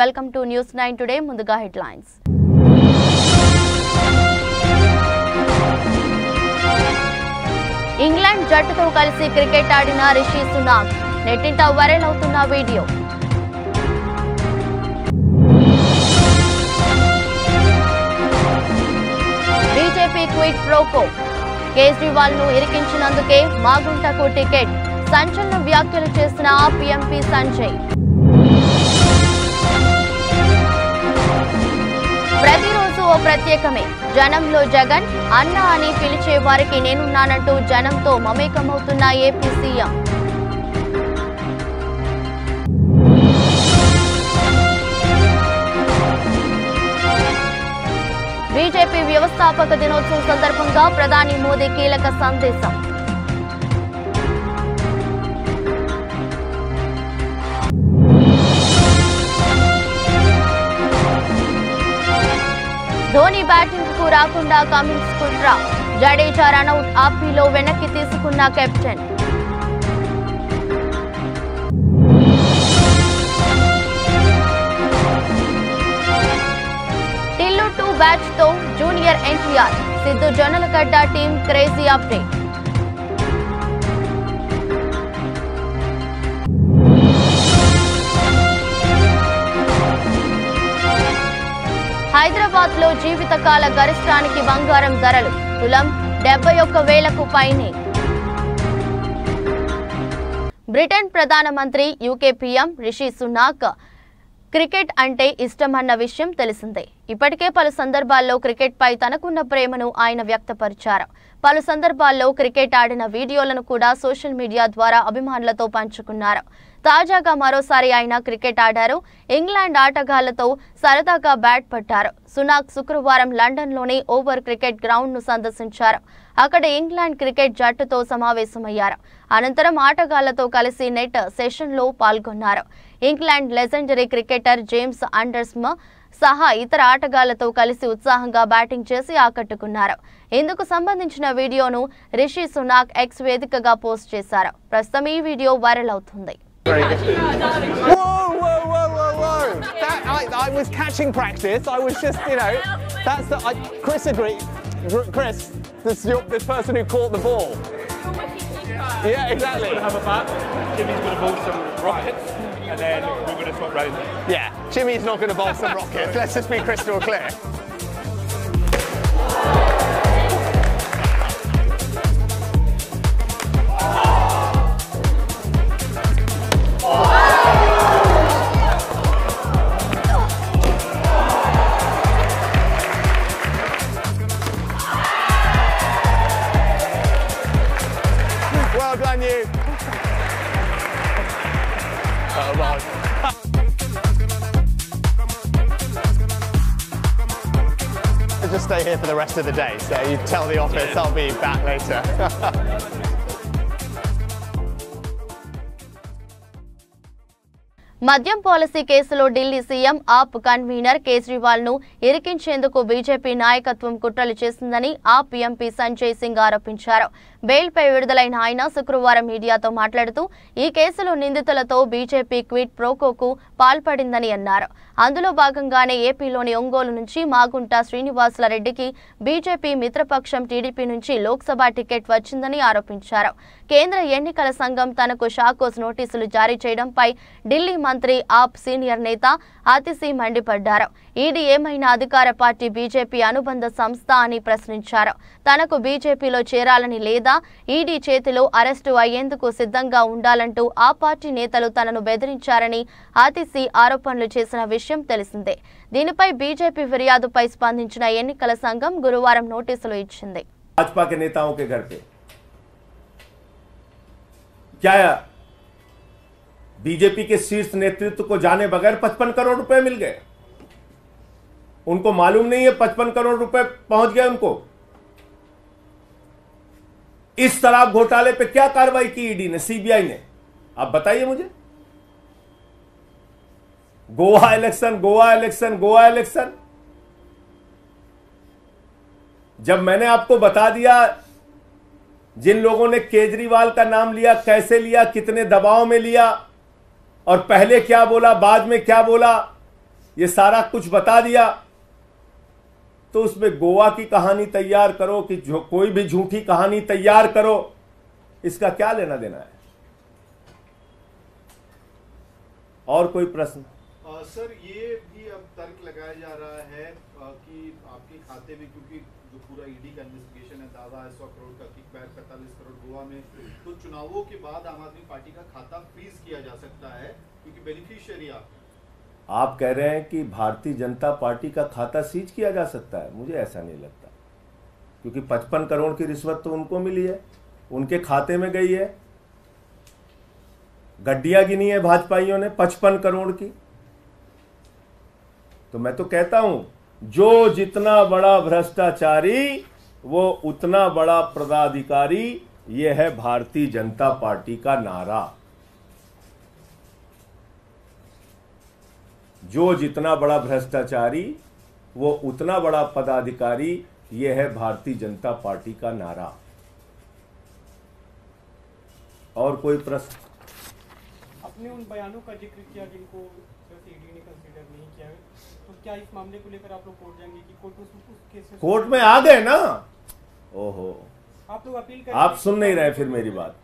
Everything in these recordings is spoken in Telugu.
Welcome to news 9 today. ముందుగా హెడ్లైన్స్. ఇంగ్లాండ్ జట్టుతో కలిసి క్రికెట్ ఆడిన రిషి సునాక్ నెట్టింట వైరల్ అవుతున్న video. BJP quid pro quo Kejriwal ను ఇరికించినందుకే మాగుంటకు టికెట్ సంచలన వ్యాఖ్యలు చేసిన ఆప్ ఎంపీ సంజయ్. ప్రతిరోజు ఓ ప్రత్యేకమే, జనంలో జగన్ అన్న అని పిలిచే వారికి నేనున్నానంటూ జనంతో మమేకమవుతున్న ఏపీ సీఎం. బీజేపీ వ్యవస్థాపక దినోత్సవం సందర్భంగా ప్రధాని మోదీ కీలక సందేశం. ధోని బ్యాటింగ్ కు రాకుండా కమిన్స్ కుట్ర, జడేజా రనౌట్ ఆపీలో వెనక్కి తీసుకున్న కెప్టెన్. టిల్లు 2 బ్యాచ్ తో junior NTR, Siddhu Jonnalagadda team crazy update. Hyderabad లో జీవితకాల గరిష్టానికి బంగారం ధరలు తులం 71,000కు పైనే. బ్రిటన్ ప్రధానమంత్రి UK PM Rishi Sunak cricket అంటే ఇష్టమన్న విషయం తెలిసిందే. ఇప్పటికే పలు సందర్భాల్లో క్రికెట్ పై తనకున్న ప్రేమను ఆయన వ్యక్తపరిచారు. పలు సందర్భాల్లో క్రికెట్ ఆడిన వీడియోలను కూడా సోషల్ మీడియా ద్వారా అభిమానులతో పంచుకున్నారు. తాజాగా మరోసారి ఆయన క్రికెట్ ఆడారు. ఇంగ్లాండ్ ఆటగాళ్లతో సరదాగా బ్యాట్ పట్టారు. సునాక్ శుక్రవారం లండన్లోని ఓవర్ క్రికెట్ గ్రౌండ్ ను సందర్శించారు. అక్కడ ఇంగ్లాండ్ క్రికెట్ జట్టుతో సమావేశమయ్యారు. అనంతరం ఆటగాళ్లతో కలిసి నెట్ సెషన్లో పాల్గొన్నారు. England legendary cricketer James Anderson సహా ఇతర ఆటగాళ్లతో కలిసి ఉత్సాహంగా బ్యాటింగ్ చేసి ఆకట్టుకున్నారు. ఇందుకు సంబంధించిన వీడియోను రిషి సునాక్ ఎక్స్ వేదికగా పోస్ట్ చేశారు. ప్రస్తుతం ఈ వీడియో వైరల్ అవుతుంది. I was catching practice. I was just, that's the. Chris agreed. Chris, this person who caught the ball. Yeah, exactly. We're going to have a bat. Jimmy's going to bowl some rockets, and then we're going to swap round. Yeah, Jimmy's not going to bowl some rockets. Let's just be crystal clear. Well done, you. Oh, well. I'll just stay here for the rest of the day, so you tell the office I'll be back later. మద్యం పాలసీ కేసులో ఢిల్లీ సీఎం ఆప్ కన్వీనర్ కేజ్రీవాల్ ను ఇరికించేందుకు బీజేపీ నాయకత్వం కుట్రలు చేసిందని ఆప్ ఎంపీ సంజయ్ సింగ్ ఆరోపించారు. బెయిల్పై విడుదలైన ఆయన శుక్రవారం మీడియాతో మాట్లాడుతూ ఈ కేసులో నిందితులతో బీజేపీ క్విట్ ప్రోకోకు పాల్పడిందని అన్నారు. అందులో భాగంగానే ఏపీలోని ఒంగోలు నుంచి మాగుంట శ్రీనివాసుల రెడ్డికి బీజేపీ మిత్రపక్షం టీడీపీ నుంచి లోక్సభ టికెట్ వచ్చిందని ఆరోపించారు. కేంద్ర ఎన్నికల సంఘం తనకు షాకోస్ నోటీసులు జారీ చేయడంపై ఢిల్లీ మంత్రి ఆప్ సీనియర్ నేత ఆతిశీ మండిపడ్డారు. ఈడీ ఏమైనా అధికార పార్టీ బీజేపీ అనుబంధ సంస్థ అని ప్రశ్నించారు. తనకు బీజేపీలో చేరాలని లేదా ఈడీ చేతిలో అరెస్టు అయ్యేందుకు సిద్ధంగా ఉండాలంటూ ఆ పార్టీ నేతలు తనను బెదిరించారని ఆతిశీ ఆరోపణలు చేసిన విషయం తెలిసిందే. దీనిపై బీజేపీ ఫిర్యాదుపై స్పందించిన ఎన్నికల సంఘం గురువారం నోటీసులు ఇచ్చింది. भाजपा के नेताओं के घर पे क्या बीजेपी के शीर्ष नेतृत्व को जाने बगैर 55 करोड़ रुपए मिल गए? उनको मालूम नहीं है 55 करोड़ रुपए पहुंच गए उनको? इस शराब घोटाले पे क्या कार्रवाई की ईडी ने, सीबीआई ने? आप बताइए मुझे। गोवा इलेक्शन जब मैंने आपको बता दिया जिन लोगों ने केजरीवाल का नाम लिया, कैसे लिया, कितने दबाव में लिया और पहले क्या बोला बाद में क्या बोला, ये सारा कुछ बता दिया, तो उसमें गोवा की कहानी तैयार करो कि जो कोई भी झूठी कहानी तैयार करो, इसका क्या लेना देना है? और कोई प्रश्न? सर, ये भी अब तर्क लगाया जा रहा है कि आपके खाते में, क्योंकि जो पूरा ईडी का इन्वेस्टिगेशन है, दावा है 100 करोड़ का किकबैक, 45 करोड़ गोवा में, तो चुनावों के बाद आम आदमी पार्टी का खाता फ्रीज किया जा सकता है क्योंकि बेनिफिशियरी आप कह रहे हैं कि भारतीय जनता पार्टी का खाता सीज किया जा सकता है? मुझे ऐसा नहीं लगता, क्योंकि 55 करोड़ की रिश्वत तो उनको मिली है, उनके खाते में गई है। गड्डियां गिनी है भाजपाइयों ने 55 करोड़ की। तो मैं तो कहता हूं, जो जितना बड़ा भ्रष्टाचारी वो उतना बड़ा पदाधिकारी, यह है भारतीय जनता पार्टी का नारा। जो जितना बड़ा भ्रष्टाचारी वो उतना बड़ा पदाधिकारी, यह है भारतीय जनता पार्टी का नारा। और कोई प्रश्न? आपने उन बयानों का जिक्र किया जिनको ईडी ने कंसीडर नहीं किया, तो क्या इस मामले को लेकर आप लोग कोर्ट जाएंगे कि कोर्ट उस केस कोर्ट में आ गए ना? ओहो, आप लोग अपील कर, आप सुन नहीं रहे फिर मेरी बात।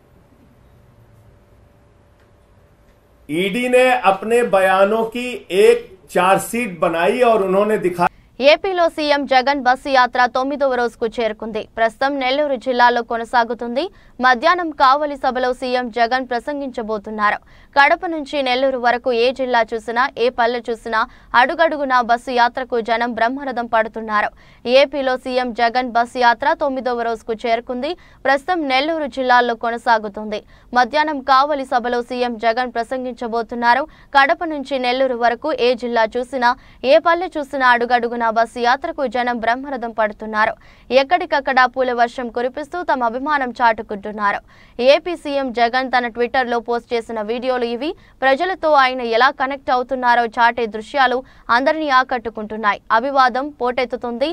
ईडी ने अपने बयानों की एक चार्जशीट बनाई और उन्होंने दिखा। ఏపీలో సీఎం జగన్ బస్సు యాత్ర 9వ రోజుకు చేరుకుంది. ప్రస్తుతం నెల్లూరు జిల్లాలో కొనసాగుతుంది. మధ్యాహ్నం కావలి సభలో సీఎం జగన్ ప్రసంగించబోతున్నారు. కడప నుంచి నెల్లూరు వరకు ఏ జిల్లా చూసినా, ఏ పల్లె చూసినా అడుగడుగునా బస్సు యాత్రకు జనం బ్రహ్మరథం పడుతున్నారు. ఏపీలో సీఎం జగన్ బస్సు యాత్ర 9వ రోజుకు చేరుకుంది. ప్రస్తుతం నెల్లూరు జిల్లాలో కొనసాగుతుంది. మధ్యాహ్నం కావలి సభలో సీఎం జగన్ ప్రసంగించబోతున్నారు. కడప నుంచి నెల్లూరు వరకు ఏ జిల్లా చూసినా, ఏ పల్లె చూసినా అడుగడుగునా బస్సు యాత్రకు జనం బ్రహ్మరథం పడుతున్నారు. ఎక్కడికక్కడ పూల వర్షం కురిపిస్తూ తమ అభిమానం చాటుకుంటున్నారు. ఏపీ సీఎం జగన్ తన ట్విట్టర్లో పోస్ట్ చేసిన వీడియోలు ఇవి. ప్రజలతో ఆయన ఎలా కనెక్ట్ అవుతున్నారో చాటే దృశ్యాలు అందరినీ ఆకట్టుకుంటున్నాయి. అభివాదం పోటెత్తుతుంది,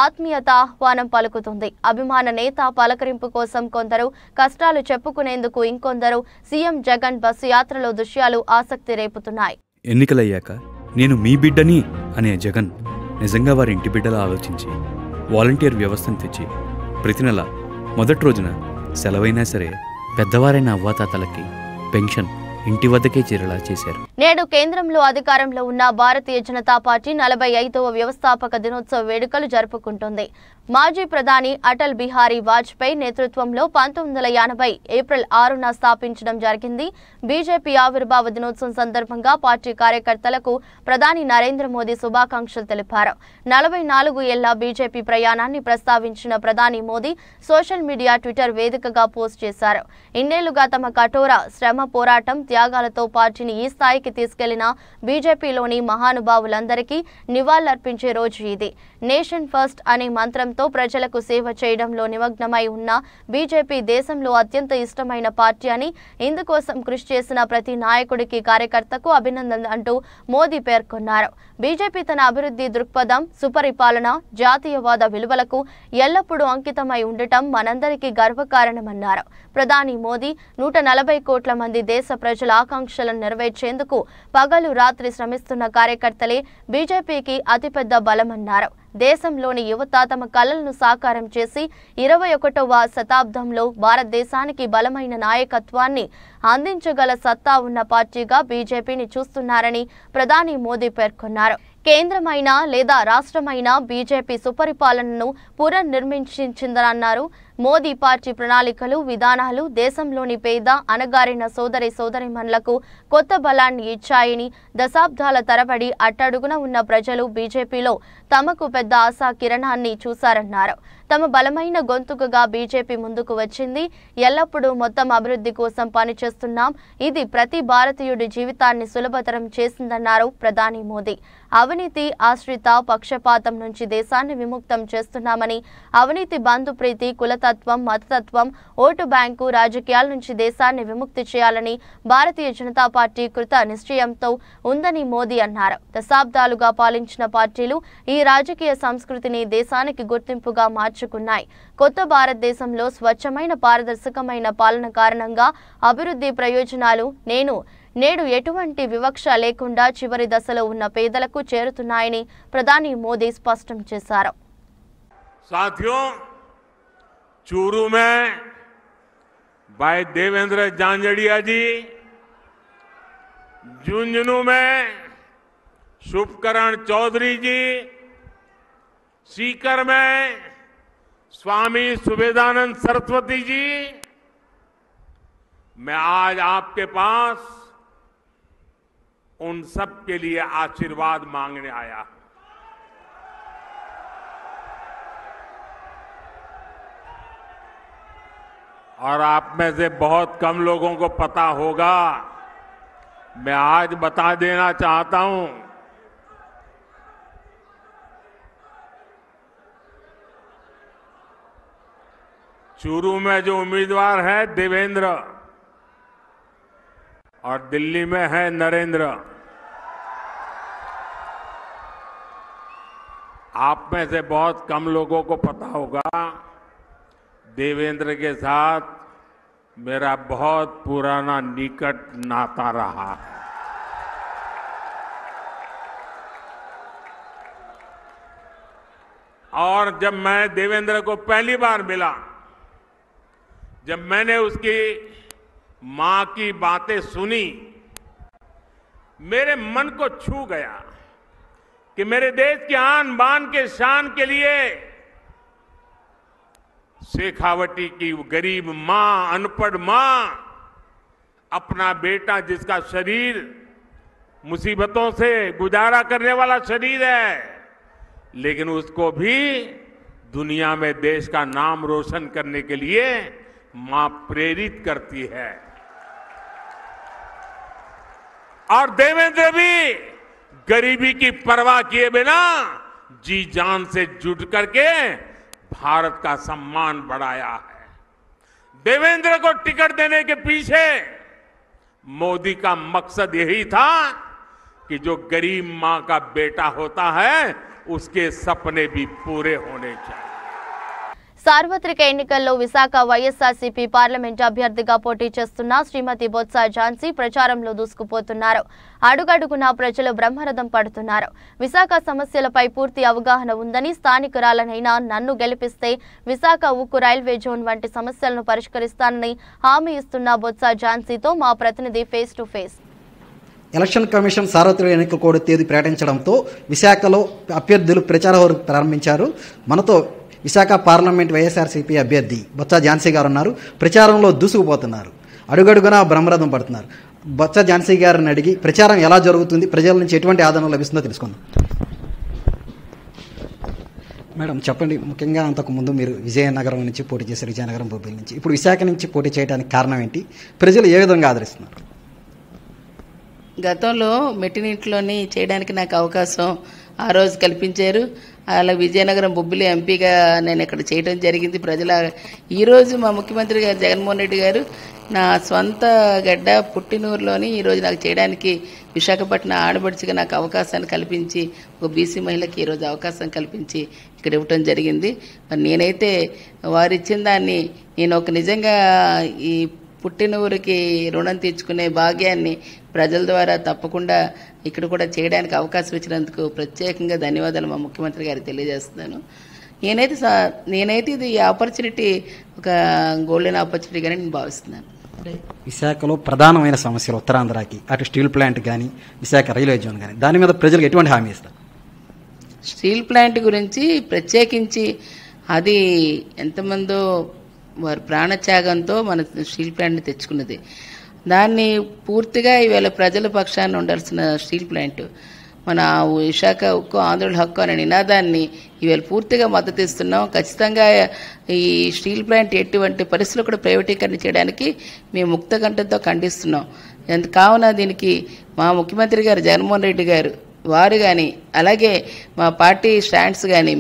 ఆత్మీయత ఆహ్వానం పలుకుతుంది. అభిమాన నేత పలకరింపు కోసం కొందరు, కష్టాలు చెప్పుకునేందుకు ఇంకొందరు. సీఎం జగన్ బస్సు యాత్రలో దృశ్యాలు ఆసక్తి రేపుతున్నాయి. ఎన్నికలయ్యాక నేను మీ బిడ్డని అనే జగన్ నిజంగా వారి ఇంటి బిడ్డలా ఆలోచించి వాలంటీర్ వ్యవస్థను తెచ్చి ప్రతి నెల మొదటి రోజున సెలవైనా సరే పెద్దవారైన అవ్వాతాతలకి పెన్షన్ ఇంటి వద్దకే చేరేలా చేశారు. నేడు కేంద్రంలో అధికారంలో ఉన్న భారతీయ జనతా పార్టీ 45వ వ్యవస్థాపక దినోత్సవ వేడుకలు జరుపుకుంటుంది. మాజీ ప్రధాని అటల్ బిహారీ వాజ్పేయి నేతృత్వంలో 1980 ఏప్రిల్ 6న స్థాపించడం జరిగింది. బీజేపీ ఆవిర్భావ దినోత్సవం సందర్భంగా పార్టీ కార్యకర్తలకు ప్రధాని నరేంద్ర మోదీ శుభాకాంక్షలు తెలిపారు. 44 ఏళ్ల బీజేపీ ప్రయాణాన్ని ప్రస్తావించిన ప్రధాని మోదీ సోషల్ మీడియా ట్విట్టర్ వేదికగా పోస్ట్ చేశారు. ఇన్నేళ్లుగా తమ కఠోర శ్రమ, పోరాటం, త్యాగాలతో పార్టీని ఈ స్థాయికి తీసుకెళ్లిన బీజేపీలోని మహానుభావులందరికీ నివాళులర్పించే రోజు ఇది. నేషన్ ఫస్ట్ అనే మంత్రంతో ప్రజలకు సేవ చేయడంలో నిమగ్నమై ఉన్న బీజేపీ దేశంలో అత్యంత ఇష్టమైన పార్టీ అని, ఇందుకోసం కృషి చేసిన ప్రతి నాయకుడికి, కార్యకర్తకు అభినందన అంటూ మోదీ పేర్కొన్నారు. బీజేపీ తన అభివృద్ధి దృక్పథం, సుపరిపాలన, జాతీయవాద విలువలకు ఎల్లప్పుడూ అంకితమై ఉండటం మనందరికీ గర్వకారణమన్నారు. ప్రధాని మోదీ 140 కోట్ల మంది దేశ ప్రజల ఆకాంక్షలను నెరవేర్చేందుకు పగలు రాత్రి శ్రమిస్తున్న కార్యకర్తలే బీజేపీకి అతిపెద్ద బలమన్నారు. దేశంలోని యువత తమ కలలను సాకారం చేసి 21వ శతాబ్దంలో భారతదేశానికి బలమైన నాయకత్వాన్ని అందించగల సత్తా ఉన్న పార్టీగా బీజేపీని చూస్తున్నారని ప్రధాని మోదీ పేర్కొన్నారు. కేంద్రమైన లేదా రాష్ట్రమైన బీజేపీ సుపరిపాలనను పునర్నిర్మించిందన్నారు. మోదీ పార్టీ ప్రణాళికలు, విధానాలు దేశంలోని పేద, అణగారిన సోదరీమణులకు కొత్త బలాన్ని ఇచ్చాయని, దశాబ్దాల తరబడి అట్టడుగున ఉన్న ప్రజలు బీజేపీలో తమకు పెద్ద ఆశా కిరణాన్ని చూశారన్నారు. తమ బలమైన గొంతుకగా బీజేపీ ముందుకు వచ్చింది. ఎల్లప్పుడూ మొత్తం అభివృద్ధి కోసం పనిచేస్తున్నాం. ఇది ప్రతి భారతీయుడి జీవితాన్ని సులభతరం చేసిందన్నారు ప్రధాని మోదీ. అవినీతి, ఆశ్రిత పక్షపాతం నుంచి దేశాన్ని విముక్తం చేస్తున్నామని, అవినీతి, బంధుప్రీతి, కులతత్వం, మతతత్వం, ఓటు బ్యాంకు రాజకీయాల నుంచి దేశాన్ని విముక్తి చేయాలని భారతీయ జనతా పార్టీ కృత నిశ్చయంతో ఉందని మోదీ అన్నారు. దశాబ్దాలుగా పాలించిన పార్టీలు ఈ రాజకీయ సంస్కృతిని దేశానికి గుర్తింపుగా మార్చుకున్నాయి. కొత్త భారతదేశంలో స్వచ్ఛమైన, పారదర్శకమైన పాలన కారణంగా అభివృద్ధి ప్రయోజనాలు నేను నేడు ఎటువంటి వివక్ష లేకుండా చివరి దశలో ఉన్న పేదలకు చేరుతున్నాయని ప్రధాని మోదీ స్పష్టం చేశారు. साथियों, चूरू में भाई देवेंद्र झांझड़िया जी, झुंझुनू में शुभकरण चौधरी जी, सीकर में स्वामी सुबेदानंद सरस्वती जी, मैं आज आपके पास उन सब के लिए आशीर्वाद मांगने आया हूं. और आप में से बहुत कम लोगों को पता होगा, मैं आज बता देना चाहता हूं, चूरू में जो उम्मीदवार है देवेंद्र और दिल्ली में है नरेंद्र. आप में से बहुत कम लोगों को पता होगा, देवेंद्र के साथ मेरा बहुत पुराना निकट नाता रहा है. और जब मैं देवेंद्र को पहली बार मिला, जब मैंने उसकी मां की बातें सुनी, मेरे मन को छू गया कि मेरे देश की आन बान के शान के लिए शेखावटी की गरीब मां, अनपढ़ मां, अपना बेटा जिसका शरीर मुसीबतों से गुजारा करने वाला शरीर है, लेकिन उसको भी दुनिया में देश का नाम रोशन करने के लिए मां प्रेरित करती है. और देवेंद्र भी गरीबी की परवाह किए बिना जी जान से जुट करके भारत का सम्मान बढ़ाया है. देवेंद्र को टिकट देने के पीछे मोदी का मकसद यही था कि जो गरीब मां का बेटा होता है उसके सपने भी पूरे होने चाहिए. సార్వత్రిక ఎన్నికల్లో విశాఖ వైఎస్ఆర్సీపీ పార్లమెంట్ అభ్యర్థిగా పోటీ చేస్తున్న శ్రీమతి బొత్స ఝాన్సీ ప్రచారంలో దూసుకుపోతున్నారు. అడుగడుగునా ప్రజలు బ్రహ్మరథం పడుతున్నారు. విశాఖ సమస్యలపై పూర్తి అవగాహన ఉందని, స్థానికురాలనైనా నన్ను గెలిపిస్తే విశాఖ ఉక్కు రైల్వే జోన్ వంటి సమస్యలను పరిష్కరిస్తానని హామీ ఇస్తున్న బొత్స ఝాన్సీతో మా ప్రతినిధి face to face. Election commission సార్వత్రిక ఎన్నికల కోడ్ తేదీ ప్రకటించడంతో విశాఖలో అభ్యర్థులు ప్రచారం ప్రారంభించారు. మనతో విశాఖ పార్లమెంట్ వైఎస్ఆర్సీపీ అభ్యర్థి బొత్స ఝాన్సీ గారు ఉన్నారు. ప్రచారంలో దూసుకుపోతున్నారు. అడుగడుగునా బ్రహ్మరథం పడుతున్నారు. బొత్స ఝాన్సీ గారిని అడిగి ప్రచారం ఎలా జరుగుతుంది, ప్రజల నుంచి ఎటువంటి ఆదరణ లభిస్తుందో తెలుసుకుందాం. మేడం చెప్పండి, ముఖ్యంగా అంతకుముందు మీరు విజయనగరం నుంచి పోటీ చేశారు, విజయనగరం బొబ్బిలి నుంచి. ఇప్పుడు విశాఖ నుంచి పోటీ చేయడానికి కారణం ఏంటి? ప్రజలు ఏ విధంగా ఆదరిస్తున్నారు? గతంలో మెట్టినీటిలోని చేయడానికి నాకు అవకాశం ఆ రోజు కల్పించారు. అలా విజయనగరం బొబ్బిలి ఎంపీగా నేను ఇక్కడ చేయడం జరిగింది. ఈరోజు మా ముఖ్యమంత్రి గారు జగన్మోహన్ రెడ్డి గారు నా స్వంత గడ్డ పుట్టినూరులోని ఈరోజు నాకు చేయడానికి విశాఖపట్నం ఆడపడుచుగా నాకు అవకాశాన్ని కల్పించి, ఒక బీసీ మహిళకి ఈరోజు అవకాశం కల్పించి ఇక్కడ ఇవ్వటం జరిగింది. మరి నేనైతే వారు ఇచ్చిన దాన్ని నేను ఒక నిజంగా ఈ పుట్టినూరికి రుణం తీర్చుకునే భాగ్యాన్ని ప్రజల ద్వారా తప్పకుండా ఇక్కడ కూడా చేయడానికి అవకాశం ఇచ్చినందుకు ప్రత్యేకంగా ధన్యవాదాలు మా ముఖ్యమంత్రి గారికి తెలియజేస్తున్నాను. నేనైతే ఇది ఆపర్చునిటీ ఒక గోల్డెన్ ఆపర్చునిటీగానే నేను భావిస్తున్నాను. విశాఖలో ప్రధానమైన సమస్యలు ఉత్తరాంధ్రకి, అటు స్టీల్ ప్లాంట్ కానీ విశాఖ రైల్వే జోన్ కానీ, దాని మీద ప్రజలకు ఎటువంటి హామీ ఇస్తారు? స్టీల్ ప్లాంట్ గురించి ప్రత్యేకించి అది ఎంతమందో వారి ప్రాణత్యాగంతో మన స్టీల్ ప్లాంట్ని తెచ్చుకున్నది. దాన్ని పూర్తిగా ఈవేళ ప్రజల పక్షాన ఉండాల్సిన స్టీల్ ప్లాంట్, మన విశాఖ ఉక్కు ఆంధ్రుల హక్కు అనే నినాదాన్ని ఈవేళ పూర్తిగా మద్దతు ఇస్తున్నాం. ఖచ్చితంగా ఈ స్టీల్ ప్లాంట్ ఎటువంటి పరిస్థితులు కూడా ప్రైవేటీకరణ చేయడానికి మేము ముక్త కంఠంతో ఖండిస్తున్నాం. కావున దీనికి మా ముఖ్యమంత్రి గారు జగన్మోహన్ రెడ్డి గారు వారు కానీ, అలాగే మా పార్టీ స్టాండ్స్ కానీ,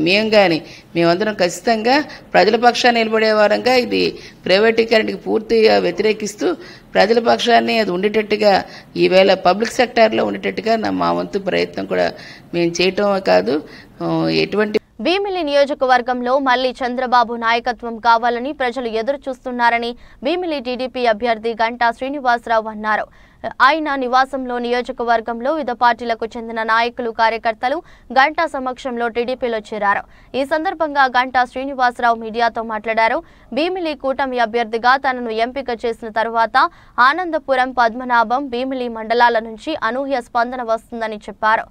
మేమందరం ఖచ్చితంగా ప్రజల పక్షాన్ని నిలబడే వారంగా ఇది ప్రైవేటీకరణకి పూర్తిగా వ్యతిరేకిస్తూ ప్రజల పక్షాన్ని అది ఉండేటట్టుగా ఈవేళ పబ్లిక్ సెక్టార్లో ఉండేటట్టుగా మా వంతు ప్రయత్నం కూడా మేము చేయటమే కాదు, ఎటువంటి భీమిలి నియోజకవర్గంలో మళ్లీ చంద్రబాబు నాయకత్వం కావాలని ప్రజలు ఎదురు చూస్తున్నారని భీమిలి టీడీపీ అభ్యర్థి గంటా శ్రీనివాసరావు అన్నారు. ఆయన నివాసంలో నియోజకవర్గంలో వివిధ పార్టీలకు చెందిన నాయకులు కార్యకర్తలు గంటా సమక్షంలో టీడీపీలో చేరారు. ఈ సందర్భంగా గంటా శ్రీనివాసరావు మీడియాతో మాట్లాడారు. భీమిలి కూటమి అభ్యర్థిగా తనను ఎంపిక చేసిన తరువాత ఆనందపురం, పద్మనాభం, భీమిలి మండలాల నుంచి అనూహ్య స్పందన వస్తుందని చెప్పారు.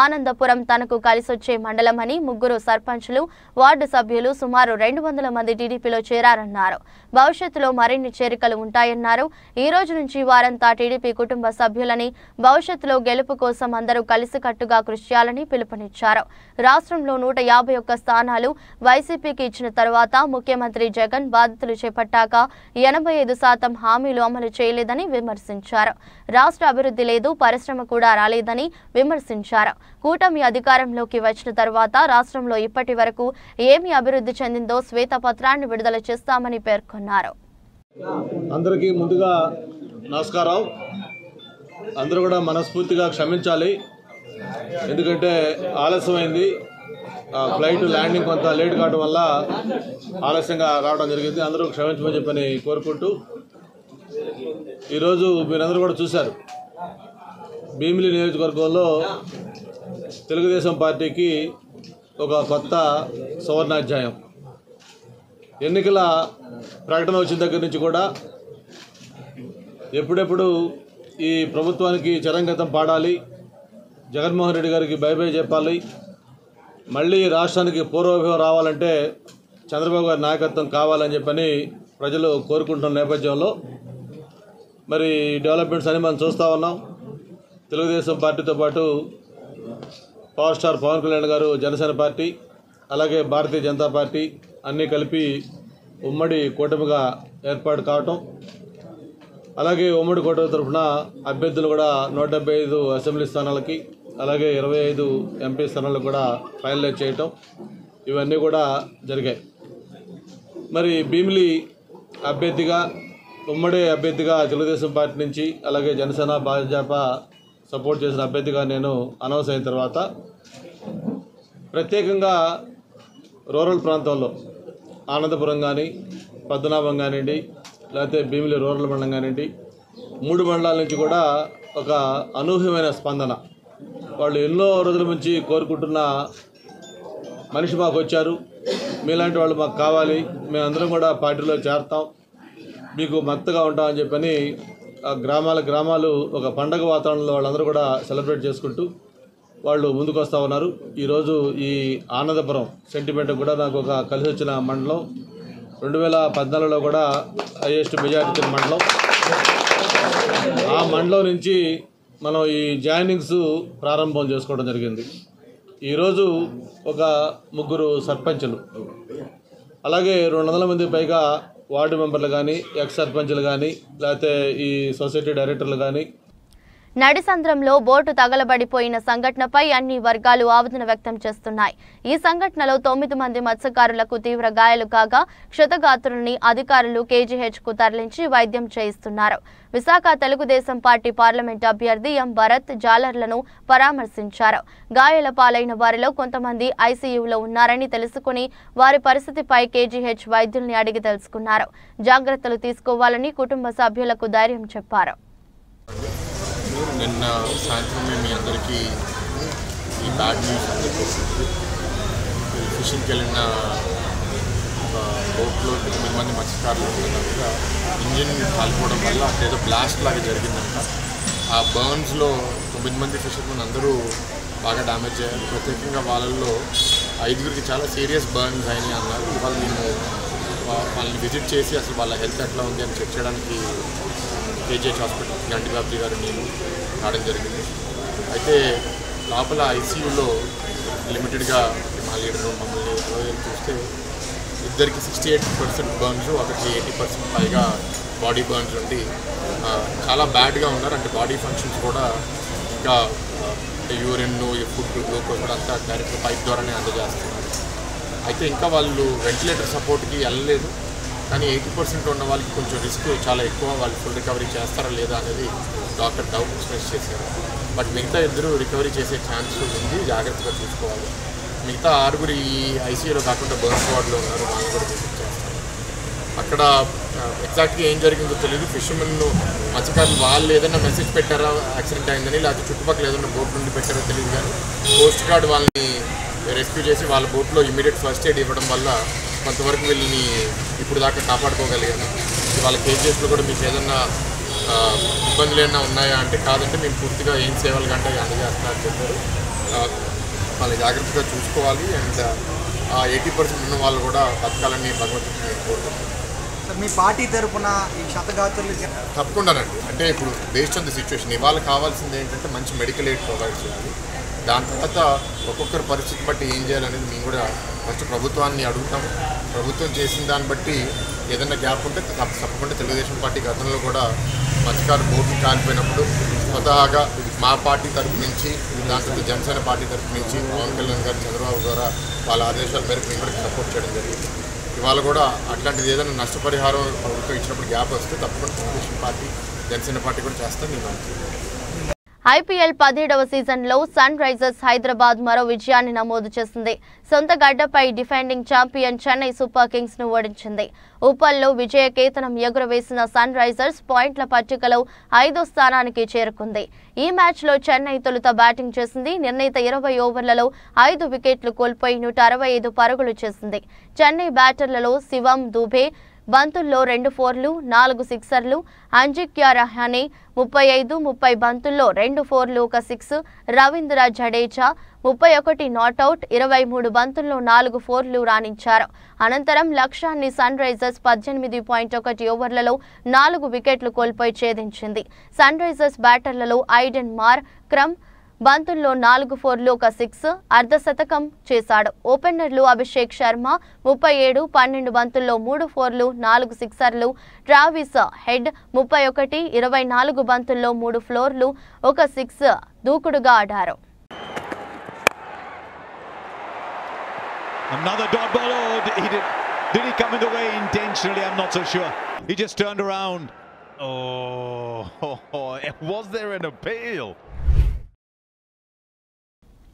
ఆనందపురం తనకు కలిసొచ్చే మండలమని, ముగ్గురు సర్పంచులు, వార్డు సభ్యులు, సుమారు 200 మంది టీడీపీలో చేరారన్నారు. భవిష్యత్తులో మరిన్ని చేరికలు ఉంటాయన్నారు. ఈ రోజు నుంచి వారంతా టీడీపీ కుటుంబ సభ్యులని, భవిష్యత్తులో గెలుపు కోసం అందరూ కలిసికట్టుగా కృషి చేయాలని పిలుపునిచ్చారు. రాష్ట్రంలో 151 స్థానాలు వైసీపీకి ఇచ్చిన తర్వాత ముఖ్యమంత్రి జగన్ బాధ్యతలు చేపట్టాక 85% హామీలు అమలు చేయలేదని విమర్శించారు. రాష్ట్ర అభివృద్ధి లేదు, పరిశ్రమ కూడా రాలేదని విమర్శించారు. కూటమి అధికారంలోకి వచ్చిన తర్వాత రాష్ట్రంలో ఇప్పటి వరకు ఏమి అభివృద్ధి చెందిందో శ్వేతపత్రాన్ని విడుదల చేస్తామని పేర్కొన్నారు. అందరికీ ముందుగా నమస్కారం. అందరూ కూడా మనస్ఫూర్తిగా క్షమించాలి, ఎందుకంటే ఆలస్యమైంది. ఫ్లైట్ ల్యాండింగ్ కొంత లేట్ కావడం వల్ల ఆలస్యంగా రావడం జరిగింది. అందరూ క్షమించమని చెప్పని కోరుకుంటూ, ఈరోజు మీరందరూ కూడా చూశారు, భీమిలి నియోజకవర్గంలో తెలుగుదేశం పార్టీకి ఒక కొత్త సువర్ణాధ్యాయం. ఎన్నికల ప్రకటన వచ్చిన దగ్గర నుంచి కూడా ఎప్పుడెప్పుడు ఈ ప్రభుత్వానికి చరంగతం పాడాలి, జగన్మోహన్ రెడ్డి గారికి బై బై చెప్పాలి, మళ్ళీ రాష్ట్రానికి పూర్వభావం రావాలంటే చంద్రబాబు గారి నాయకత్వం కావాలని చెప్పని ప్రజలు కోరుకుంటున్న నేపథ్యంలో మరి డెవలప్మెంట్స్ అని మనం చూస్తూ ఉన్నాం. తెలుగుదేశం పార్టీతో పాటు పవర్ స్టార్ పవన్ కళ్యాణ్ గారు జనసేన పార్టీ, అలాగే భారతీయ జనతా పార్టీ అన్నీ కలిపి ఉమ్మడి కూటమిగా ఏర్పాటు కావటం, అలాగే ఉమ్మడి కూటమి తరఫున అభ్యర్థులు కూడా 175 అసెంబ్లీ స్థానాలకి, అలాగే 25 ఎంపీ స్థానాలకు కూడా ఫైనలైజ్ చేయటం, ఇవన్నీ కూడా జరిగాయి. మరి భీమిలి అభ్యర్థిగా, ఉమ్మడి అభ్యర్థిగా తెలుగుదేశం పార్టీ నుంచి, అలాగే జనసేన, భాజపా సపోర్ట్ చేసిన అభ్యర్థిగా నేను అనౌన్స్ అయిన తర్వాత ప్రత్యేకంగా రూరల్ ప్రాంతంలో ఆనందపురం కానీ, పద్మనాభం కానివ్వండి, లేకపోతే భీమిలి రూరల్ మండలం కానివ్వండి, 3 మండలాల నుంచి కూడా ఒక అనూహ్యమైన స్పందన. వాళ్ళు ఎన్నో రోజుల నుంచి కోరుకుంటున్న మనిషి మాకు వచ్చారు, మీలాంటి వాళ్ళు మాకు కావాలి, మేమందరం కూడా పార్టీలో చేరతాం, మీకు మద్దతుగా ఉంటామని చెప్పని గ్రామాలు ఒక పండగ వాతావరణంలో వాళ్ళందరూ కూడా సెలబ్రేట్ చేసుకుంటూ వాళ్ళు ముందుకు వస్తూ ఉన్నారు. ఈరోజు ఈ ఆనందపురం సెంటిమెంట్ కూడా నాకు ఒక కలిసి వచ్చిన మండలం. 2014లో కూడా హైయెస్ట్ మెజారిటీ మండలం. ఆ మండలం నుంచి మనం ఈ జాయినింగ్స్ ప్రారంభం చేసుకోవడం జరిగింది. ఈరోజు ఒక 3 సర్పంచులు, అలాగే 200 మంది పైగా వార్డు మెంబర్లు కానీ, ఎక్స్ సర్పంచ్లు కానీ, లేకపోతే ఈ సొసైటీ డైరెక్టర్లు కానీ. నడిసంద్రంలో బోటు తగలబడిపోయిన సంఘటనపై అన్ని వర్గాలు ఆవేదన వ్యక్తం చేస్తున్నాయి. ఈ సంఘటనలో 9 మంది మత్స్యకారులకు తీవ్ర గాయాలు కాగా క్షతగాత్రులని అధికారులు కేజీహెచ్కు తరలించి వైద్యం చేయిస్తున్నారు. విశాఖ తెలుగుదేశం పార్టీ పార్లమెంట్ అభ్యర్థి ఎం భరత్ జాలర్లను పరామర్శించారు. గాయాల పాలైన వారిలో కొంతమంది ఐసీయూలో ఉన్నారని తెలుసుకుని వారి పరిస్థితిపై కేజీహెచ్ వైద్యుల్ని అడిగి తెలుసుకున్నారు. జాగ్రత్తలు తీసుకోవాలని కుటుంబ సభ్యులకు ధైర్యం చెప్పారు. నిన్న సాయంత్రం మీ అందరికీ ఈ బ్యాడ్ న్యూస్ ఫిషింగ్కి వెళ్ళిన బోట్లో 9 మంది మత్స్యకారులు ఉన్నట్టుగా ఇంజిన్ కాలిపోవడం వల్ల ఏదో బ్లాస్ట్ లాగా జరిగిందంట. ఆ బర్న్స్లో 9 మంది ఫిషర్మెన్ అందరూ బాగా డ్యామేజ్ అయ్యారు. ప్రత్యేకంగా వాళ్ళల్లో 5గురికి చాలా సీరియస్ బర్న్స్ అయినాయి అన్నారు. ఇవాళ నేను వాళ్ళని విజిట్ చేసి అసలు వాళ్ళ హెల్త్ ఎట్లా ఉంది అని చెక్ చేయడానికి కేజీహెచ్ హాస్పిటల్ గంటి బాబ్జీ గారు నేను రావడం జరిగింది. అయితే లోపల ఐసీయూలో లిమిటెడ్గా మా లీడర్ మమ్మల్ని చూస్తే ఇద్దరికి 68% బర్న్స్, ఒకరికి 80% పైగా బాడీ బర్న్స్ ఉండి చాలా బ్యాడ్గా ఉన్నారు. అంటే బాడీ ఫంక్షన్స్ కూడా ఇంకా యూరిన్, ఫుడ్, గ్లూకోజ్ కూడా అంతా డైరెక్ట్ పైప్ ద్వారానే అందజేస్తున్నారు. అయితే ఇంకా వాళ్ళు వెంటిలేటర్ సపోర్ట్కి వెళ్ళలేదు, కానీ 80% ఉన్న వాళ్ళకి కొంచెం రిస్క్ చాలా ఎక్కువ. వాళ్ళు ఫుల్ రికవరీ చేస్తారా లేదా అనేది డాక్టర్ డౌట్ ఎక్స్ప్రెస్ చేశారు. బట్ మిగతా 2 రికవరీ చేసే ఛాన్స్ ఉంది, జాగ్రత్తగా చూసుకోవాలి. మిగతా 6 ఈ ఐసీయూలో కాకుండా బర్న్స్ వార్డులో ఉన్నారు, వాళ్ళు కూడా విజిట్ చేస్తారు. అక్కడ ఎగ్జాక్ట్గా ఏం జరిగిందో తెలియదు. ఫిషర్మెన్ మత్స్యకారులు వాళ్ళు ఏదైనా మెసేజ్ పెట్టారా యాక్సిడెంట్ అయిందని, లేకపోతే చుట్టుపక్కల ఏదైనా బోట్ నుండి పెట్టారో తెలియదు. కానీ కోస్ట్ గార్డ్ వాళ్ళని రెస్క్యూ చేసి వాళ్ళ బోట్లో ఇమీడియట్ ఫస్ట్ ఎయిడ్ ఇవ్వడం వల్ల కొంతవరకు వీళ్ళని ఇప్పుడు దాకా కాపాడుకోగలిగాను. వాళ్ళ కేజెస్లో కూడా మీకు ఏదన్నా ఇబ్బందులు ఏమైనా ఉన్నాయా అంటే కాదంటే మేము పూర్తిగా ఏం సేవలు కంటే అందజేస్తామని చెప్పారు. వాళ్ళు జాగ్రత్తగా చూసుకోవాలి. అండ్ 80% ఉన్న వాళ్ళు కూడా బతకాలని భగవంతుడిని కోరుకుంటున్నాను. మీ పార్టీ తరఫున ఈ క్షతగాత్రులు తప్పకుండానండి. అంటే ఇప్పుడు బేస్డ్ ఆన్ ది సిచ్యువేషన్ ఇవాళ కావాల్సింది ఏంటంటే మంచి మెడికల్ ఎయిడ్ ప్రొవైడ్ చేయాలి. దాని తర్వాత ఒక్కొక్కరి పరిస్థితి బట్టి ఏం చేయాలనేది మేము కూడా ఫస్ట్ ప్రభుత్వాన్ని అడుగుతాము. ప్రభుత్వం చేసిన దాన్ని బట్టి ఏదైనా గ్యాప్ ఉంటే తప్పకుండా తెలుగుదేశం పార్టీ గతంలో కూడా మత్స్యకారు బోట్లు కాలిపోయినప్పుడు స్వతహాగా మా పార్టీ తరఫు నుంచి, దాంట్లో జనసేన పార్టీ తరఫు నుంచి పవన్ కళ్యాణ్ గారు, చంద్రబాబు గారు వాళ్ళ ఆదేశాల మేరకు మేము కూడా సపోర్ట్ చేయడం జరిగింది. ఇవాళ కూడా అట్లాంటిది ఏదైనా నష్టపరిహారం ప్రభుత్వం ఇచ్చినప్పుడు గ్యాప్ వస్తే తప్పకుండా తెలుగుదేశం పార్టీ, జనసేన పార్టీ కూడా చేస్తాను నేను. ఐపీఎల్ 17వ సీజన్లో సన్ రైజర్స్ హైదరాబాద్ మరో విజయాన్ని నమోదు చేసింది. సొంత గడ్డపై defending champion Chennai super Kings ను ఓడించింది. ఉప్పల్లో విజయకేతనం ఎగురవేసిన సన్ రైజర్స్ పాయింట్ల పట్టికలో 5వ స్థానానికి చేరుకుంది. ఈ మ్యాచ్లో చెన్నై తొలుత బ్యాటింగ్ చేసింది. నిర్ణీత 20 ఓవర్లలో 5 వికెట్లు కోల్పోయి 165 పరుగులు చేసింది. చెన్నై బ్యాటర్లలో శివం దూబే బంతుల్లో 2 ఫోర్లు, 4 సిక్సర్లు, అంజిక్య రహానే 35-30 బంతుల్లో 2 ఫోర్లు, 1 సిక్స్, రవీంద్ర జడేజా 31 నాటౌట్, 23 బంతుల్లో 4 ఫోర్లు రాణించారు. అనంతరం లక్ష్యాన్ని సన్ రైజర్స్ 18.1 ఓవర్లలో 4 వికెట్లు కోల్పోయి ఛేదించింది. సన్ రైజర్స్ బ్యాటర్లలో ఐడెన్ మార్ క్రమ్ బంతుల్లో 4 ఫోర్లు, 1 సిక్స్, అర్ధశతకం చేశాడు. ఓపెనర్లు అభిషేక్ శర్మ 37, 12 బంతుల్లో 3 ఫోర్లు, 4 సిక్సర్లు, ట్రావిస్ హెడ్ 31, 24 బంతుల్లో 3 ఫ్లోర్లు, 1 సిక్స్ దూకుడుగా ఆడారు. Another dot ball. Did he come in the way intentionally? I'm not so sure. He just turned around. Was there an appeal?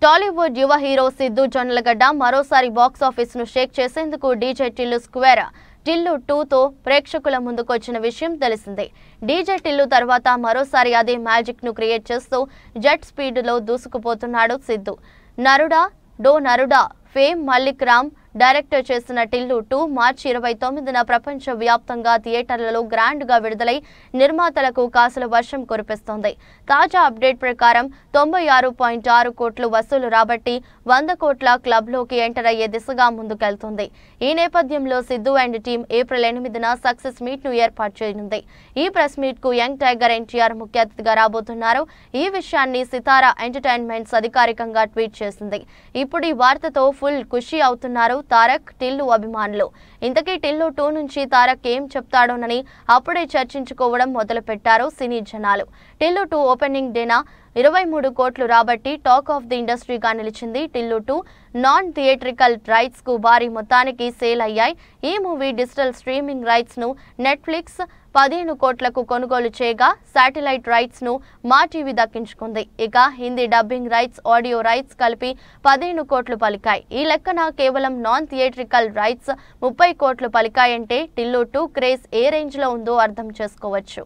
Tollywood యువ హీరో సిద్ధు జొన్నలగడ్డ మరోసారి బాక్సాఫీస్ ను షేక్ చేసేందుకు డీజే టిల్లు స్క్వేర్ టిల్లు 2తో ప్రేక్షకుల ముందుకొచ్చిన విషయం తెలిసిందే. డీజే టిల్లు తర్వాత మరోసారి అదే మ్యాజిక్ ను క్రియేట్ చేస్తూ జెట్ స్పీడ్ లో దూసుకుపోతున్నాడు సిద్ధు. నరుడా డో నరుడా ఫేమ్ మల్లిక్ రామ్ డైరెక్టర్ చేసిన టిల్లు 2 మార్చి 29న ప్రపంచ వ్యాప్తంగా థియేటర్లలో గ్రాండ్ గా విడుదలై నిర్మాతలకు కాసుల వర్షం కురిపిస్తోంది. తాజా అప్డేట్ ప్రకారం 96.6 కోట్లు వసూలు రాబట్టి 100 కోట్ల క్లబ్లోకి ఎంటర్ అయ్యే దిశగా ముందుకెళ్తుంది. ఈ నేపథ్యంలో సిద్ధు అండ్ టీం ఏప్రిల్ 8న సక్సెస్ మీట్ ను ఏర్పాటు చేయనుంది. ఈ ప్రెస్ మీట్ కు యంగ్ టైగర్ ఎన్టీఆర్ ముఖ్య అతిథిగా రాబోతున్నారు. ఈ విషయాన్ని సితారా ఎంటర్టైన్మెంట్స్ అధికారికంగా ట్వీట్ చేసింది. ఇప్పుడు ఈ వార్తతో ఫుల్ ఖుషి అవుతున్నారు తారక్, టిల్లు అభిమానులు. ఇంతకీ టిల్లు 2 నుంచి తారక్ ఏం చెప్తాడోనని అప్పుడే చర్చించుకోవడం మొదలుపెట్టారు సినీ జనాలు. టిల్లు 2 ఓపెనింగ్ డేనా 23 కోట్లు రాబట్టి టాక్ ఆఫ్ ది ఇండస్ట్రీగా నిలిచింది. టిల్లు 2 నాన్ థియేట్రికల్ రైట్స్ కు భారీ మొత్తానికి సేల్ అయ్యాయి. ఈ మూవీ డిజిటల్ స్ట్రీమింగ్ రైట్స్ ను నెట్ఫ్లిక్స్ 15 కోట్లకు కొనుగోలు చేయగా శాటిలైట్ రైట్స్ ను మా టీవీ దక్కించుకుంది. ఇక Hindi dubbing rights, audio rights కలిపి 15 కోట్లు పలికాయి. ఈ లెక్కన కేవలం నాన్ థియేట్రికల్ రైట్స్ 30 కోట్లు పలికాయంటే టిల్లు 2 క్రేజ్ ఏ రేంజ్ లో ఉందో అర్థం చేసుకోవచ్చు.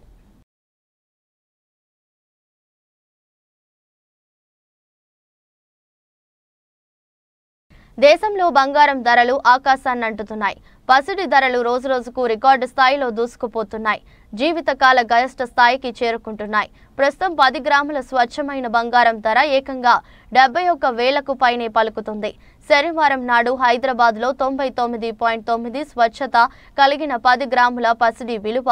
దేశంలో బంగారం ధరలు ఆకాశాన్ని అంటుతున్నాయి. పసిడి ధరలు రోజురోజుకు రికార్డు స్థాయిలో దూసుకుపోతున్నాయి. జీవితకాల గరిష్ట స్థాయికి చేరుకుంటున్నాయి. ప్రస్తుతం 10 గ్రాముల స్వచ్ఛమైన బంగారం ధర ఏకంగా 71,000కు పైనే పలుకుతుంది. శనివారం నాడు హైదరాబాద్లో 99.9 స్వచ్ఛత కలిగిన 10 గ్రాముల పసిడి విలువ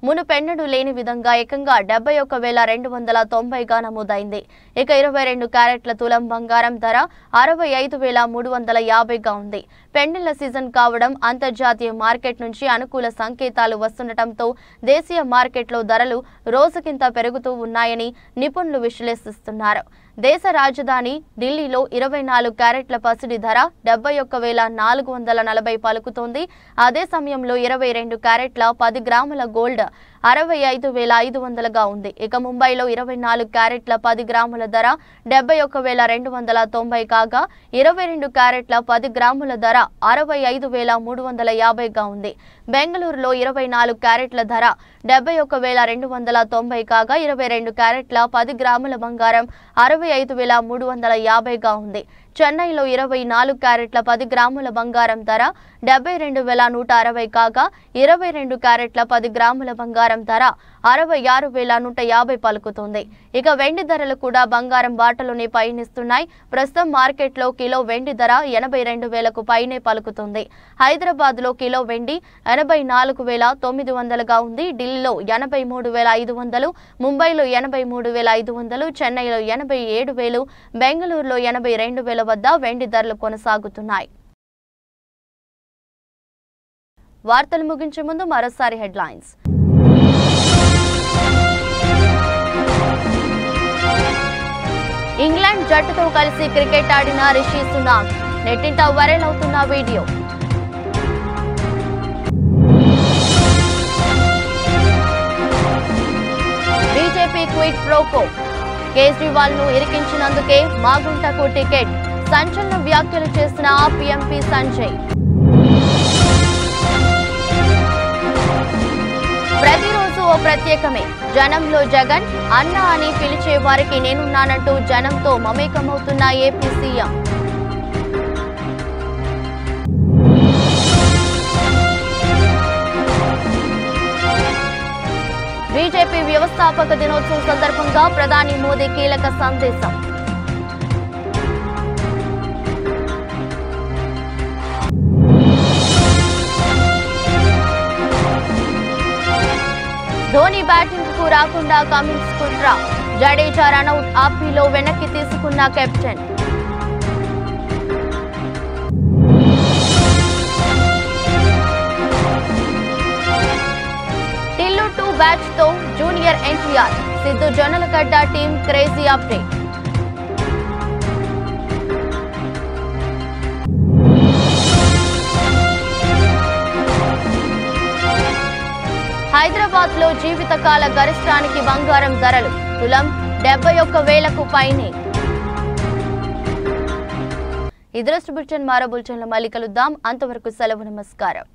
మునుపెన్నడూ లేని విధంగా ఏకంగా 71,290గా నమోదైంది. ఇక 22 క్యారెట్ల తులం బంగారం ధర 65,350గా ఉంది. పెండిళ్ల సీజన్ కావడం, అంతర్జాతీయ మార్కెట్ నుంచి అనుకూల సంకేతాలు వస్తుండటంతో దేశీయ మార్కెట్లో ధరలు రోజుకింత పెరుగుతూ ఉన్నాయని నిపుణులు విశ్లేషిస్తున్నారు. దేశ రాజధాని ఢిల్లీలో 24 క్యారెట్ల పసిడి ధర 71,440 పలుకుతోంది. అదే సమయంలో 22 క్యారెట్ల 10 గ్రాముల గోల్డ్ 65,500గా ఉంది. ఇక ముంబైలో 24 క్యారెట్ల 10 గ్రాముల ధర 71,290 కాగా 22 క్యారెట్ల 10 గ్రాముల ధర 65,350గా ఉంది. బెంగళూరులో 24 క్యారెట్ల ధర 71,290 కాగా 22 క్యారెట్ల 10 గ్రాముల బంగారం 65,350గా ఉంది. చెన్నైలో 24 క్యారెట్ల 10 గ్రాముల బంగారం ధర 72,160 కాగా 22 క్యారెట్ల 10 గ్రాముల బంగారం ధర 66,150 పలుకుతుంది. ఇక వెండి ధరలు కూడా బంగారం బాటలోనే పయనిస్తున్నాయి. ప్రస్తుతం మార్కెట్లో కిలో వెండి ధర 82,000కు పైనే పలుకుతుంది. హైదరాబాద్లో కిలో వెండి 84,900గా ఉంది. ఢిల్లీలో 83,500, ముంబైలో 83,500, చెన్నైలో 87,000, బెంగళూరులో 82,000 వద్ద వెండి ధరలు కొనసాగుతున్నాయి. వార్తలు ముగించే ముందు మరోసారి హెడ్లైన్స్. ఇంగ్లాండ్ జట్టుతో కలిసి క్రికెట్ ఆడిన రిషి సునాక్, నెట్టింట వైరల్ అవుతున్న video. BJP quid pro quo, Kejriwal ను ఇరికించినందుకే మాగుంటకు టికెట్, సంచలన వ్యాఖ్యలు చేసిన ఆప్ ఎంపీ సంజయ్. ప్రతిరోజు ఓ ప్రత్యేకమే, జనంలో జగన్ అన్న అని పిలిచే వారికి నేనున్నానంటూ జనంతో మమేకమవుతున్న ఏపీ సీఎం. బీజేపీ వ్యవస్థాపక దినోత్సవం సందర్భంగా ప్రధాని మోదీ కీలక సందేశం. ధోని బ్యాటింగ్ కు రాకుండా కమిన్స్ కుట్ర, జడేజా రనౌట్ ఆపీలో వెనక్కి తీసుకున్న కెప్టెన్. టిల్లు 2 బ్యాచ్ తో junior NTR, Siddhu Jonnalagadda team crazy update. Hyderabad లో జీవితకాల గరిష్టానికి బంగారం ధరలు తులం 71,000కు పైనే. ఈ దృష్టి బులెటిన్ మరో బులెటిన్లో మళ్ళీ కలుద్దాం. అంతవరకు సెలవు, నమస్కారం.